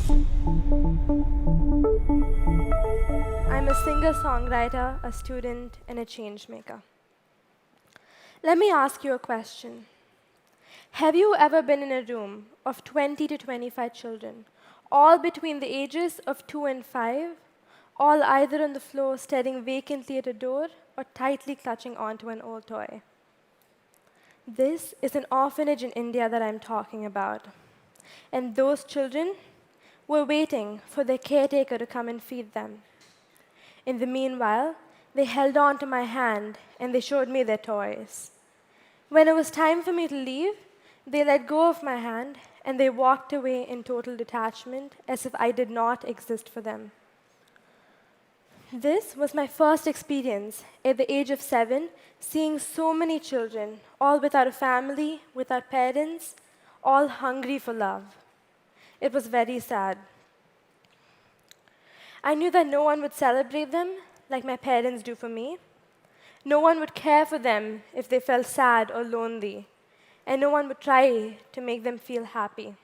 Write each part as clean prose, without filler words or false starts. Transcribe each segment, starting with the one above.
I'm a singer-songwriter, a student, and a change maker. Let me ask you a question. Have you ever been in a room of 20 to 25 children, all between the ages of 2 and 5, all either on the floor staring vacantly at a door or tightly clutching onto an old toy? This is an orphanage in India that I'm talking about. And those children were waiting for their caretaker to come and feed them. In the meanwhile, they held on to my hand and they showed me their toys. When it was time for me to leave, they let go of my hand and they walked away in total detachment as if I did not exist for them. This was my first experience at the age of 7, seeing so many children, all without a family, without parents, all hungry for love. It was very sad. I knew that no one would celebrate them like my parents do for me. No one would care for them if they felt sad or lonely. And no one would try to make them feel happy.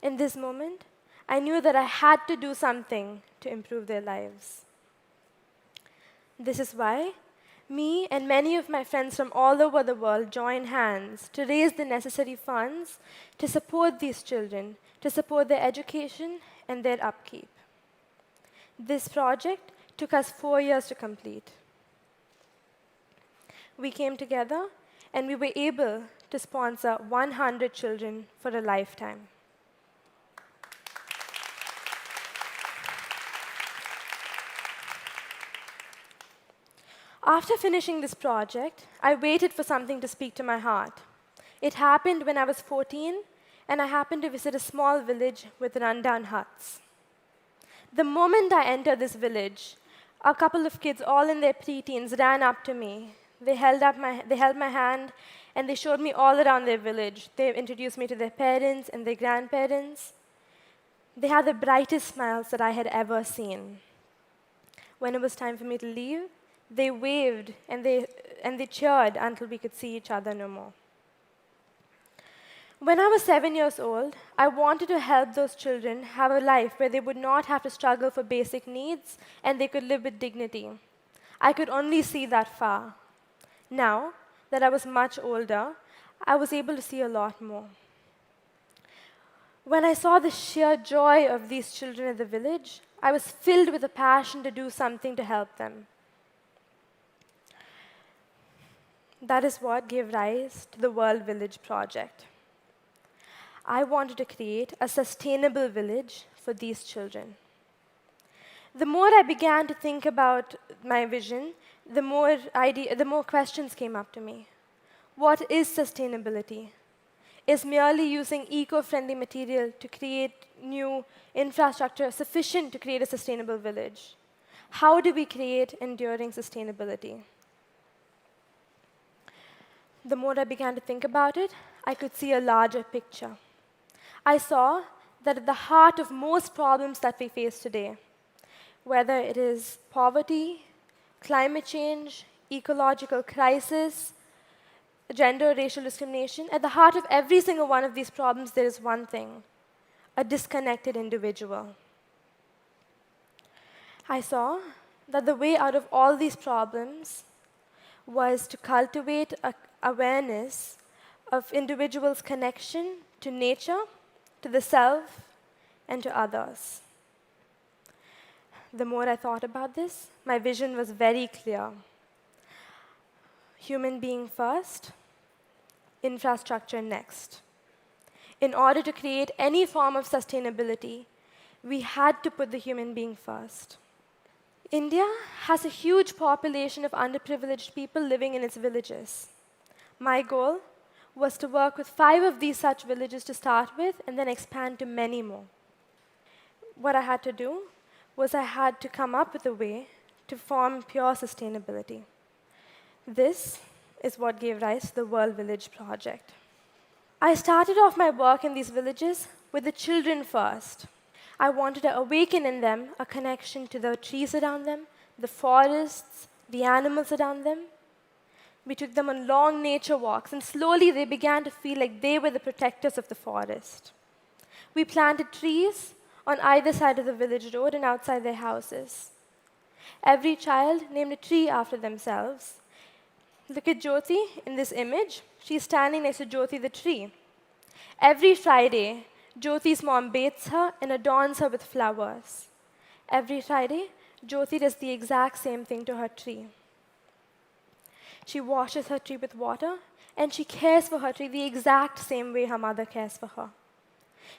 In this moment, I knew that I had to do something to improve their lives. This is why me and many of my friends from all over the world joined hands to raise the necessary funds to support these children, to support their education and their upkeep. This project took us 4 years to complete. We came together and we were able to sponsor 100 children for a lifetime. After finishing this project, I waited for something to speak to my heart. It happened when I was 14, and I happened to visit a small village with rundown huts. The moment I entered this village, a couple of kids, all in their preteens, ran up to me. They held my hand, and they showed me all around their village. They introduced me to their parents and their grandparents. They had the brightest smiles that I had ever seen. When it was time for me to leave, they waved and they cheered until we could see each other no more. When I was 7 years old, I wanted to help those children have a life where they would not have to struggle for basic needs and they could live with dignity. I could only see that far. Now that I was much older, I was able to see a lot more. When I saw the sheer joy of these children at the village, I was filled with a passion to do something to help them. That is what gave rise to the World Village Project. I wanted to create a sustainable village for these children. The more I began to think about my vision, the more questions came up to me. What is sustainability? Is merely using eco-friendly material to create new infrastructure sufficient to create a sustainable village? How do we create enduring sustainability? The more I began to think about it, I could see a larger picture. I saw that at the heart of most problems that we face today, whether it is poverty, climate change, ecological crisis, gender or racial discrimination, at the heart of every single one of these problems, there is one thing: a disconnected individual. I saw that the way out of all these problems was to cultivate awareness of individuals' connection to nature, to the self, and to others. The more I thought about this, my vision was very clear. Human being first, infrastructure next. In order to create any form of sustainability, we had to put the human being first. India has a huge population of underprivileged people living in its villages. My goal was to work with 5 of these such villages to start with and then expand to many more. What I had to do was I had to come up with a way to form pure sustainability. This is what gave rise to the World Village Project. I started off my work in these villages with the children first. I wanted to awaken in them a connection to the trees around them, the forests, the animals around them. We took them on long nature walks, and slowly they began to feel like they were the protectors of the forest. We planted trees on either side of the village road and outside their houses. Every child named a tree after themselves. Look at Jyoti in this image. She's standing next to Jyoti the tree. Every Friday, Jyoti's mom bathes her and adorns her with flowers. Every Friday, Jyoti does the exact same thing to her tree. She washes her tree with water, and she cares for her tree the exact same way her mother cares for her.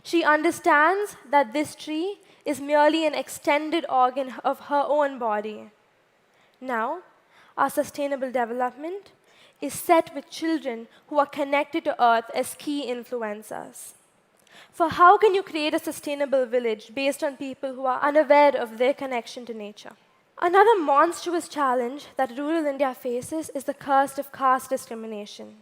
She understands that this tree is merely an extended organ of her own body. Now, our sustainable development is set with children who are connected to Earth as key influencers. For how can you create a sustainable village based on people who are unaware of their connection to nature? Another monstrous challenge that rural India faces is the curse of caste discrimination.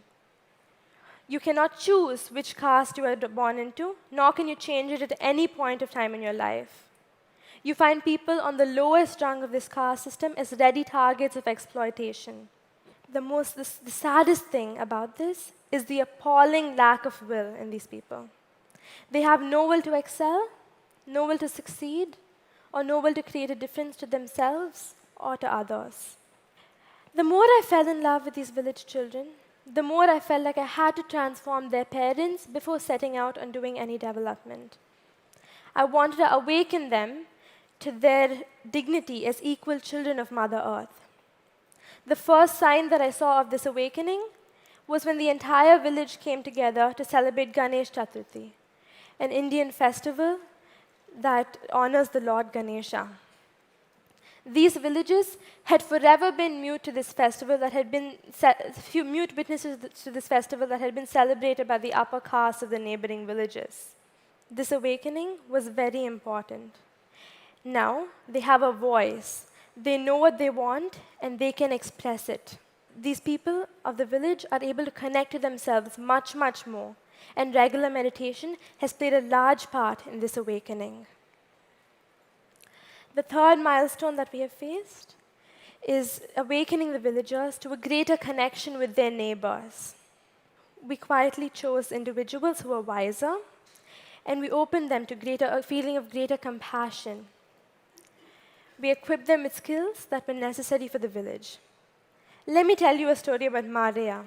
You cannot choose which caste you are born into, nor can you change it at any point of time in your life. You find people on the lowest rung of this caste system as ready targets of exploitation. The saddest thing about this is the appalling lack of will in these people. They have no will to excel, no will to succeed, or no will to create a difference to themselves or to others. The more I fell in love with these village children, the more I felt like I had to transform their parents before setting out on doing any development. I wanted to awaken them to their dignity as equal children of Mother Earth. The first sign that I saw of this awakening was when the entire village came together to celebrate Ganesh Chaturthi, an Indian festival that honors the Lord Ganesha. These villages had forever been mute to this festival that had been mute witnesses to this festival that had been celebrated by the upper caste of the neighboring villages. This awakening was very important. Now they have a voice. They know what they want, and they can express it. These people of the village are able to connect to themselves much, much more, and regular meditation has played a large part in this awakening. The third milestone that we have faced is awakening the villagers to a greater connection with their neighbors. We quietly chose individuals who were wiser, and we opened them to a feeling of greater compassion. We equipped them with skills that were necessary for the village. Let me tell you a story about Maria.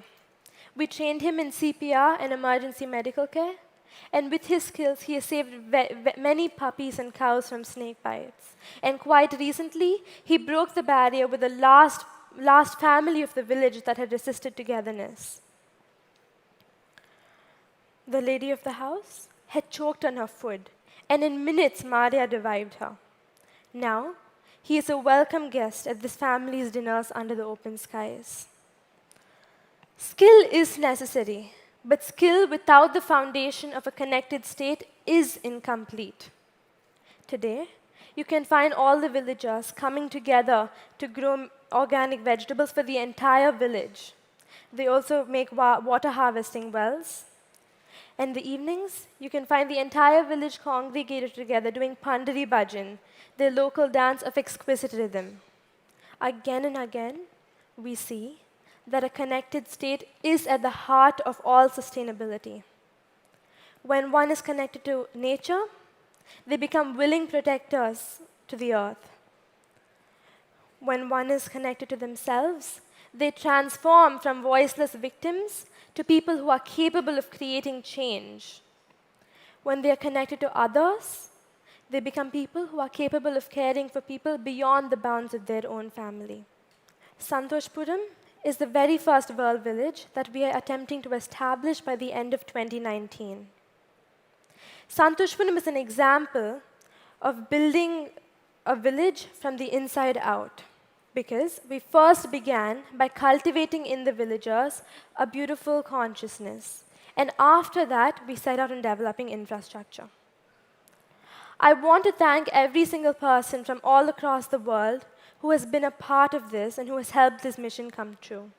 We trained him in CPR and emergency medical care, and with his skills, he has saved many puppies and cows from snake bites. And quite recently, he broke the barrier with the last family of the village that had resisted togetherness. The lady of the house had choked on her food, and in minutes, Maria revived her. Now, he is a welcome guest at this family's dinners under the open skies. Skill is necessary, but skill without the foundation of a connected state is incomplete. Today, you can find all the villagers coming together to grow organic vegetables for the entire village. They also make water harvesting wells. In the evenings, you can find the entire village congregated together doing Pandari Bhajan, their local dance of exquisite rhythm. Again and again, we see that a connected state is at the heart of all sustainability. When one is connected to nature, they become willing protectors to the earth. When one is connected to themselves, they transform from voiceless victims to people who are capable of creating change. When they are connected to others, they become people who are capable of caring for people beyond the bounds of their own family. Santoshpuram is the very first world village that we are attempting to establish by the end of 2019. Santoshpuram is an example of building a village from the inside out, because we first began by cultivating in the villagers a beautiful consciousness, and after that, we set out on developing infrastructure. I want to thank every single person from all across the world who has been a part of this and who has helped this mission come true.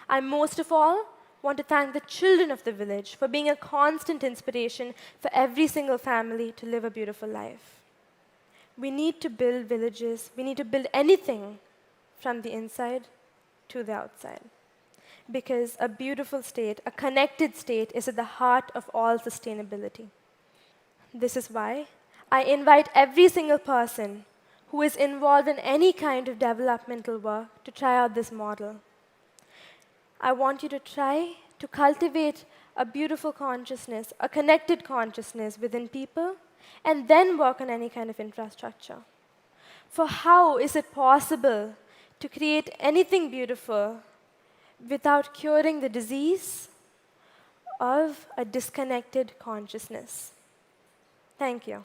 I most of all want to thank the children of the village for being a constant inspiration for every single family to live a beautiful life. We need to build villages, we need to build anything from the inside to the outside. Because a beautiful state, a connected state, is at the heart of all sustainability. This is why I invite every single person who is involved in any kind of developmental work to try out this model. I want you to try to cultivate a beautiful consciousness, a connected consciousness within people, and then work on any kind of infrastructure. For how is it possible to create anything beautiful without curing the disease of a disconnected consciousness? Thank you.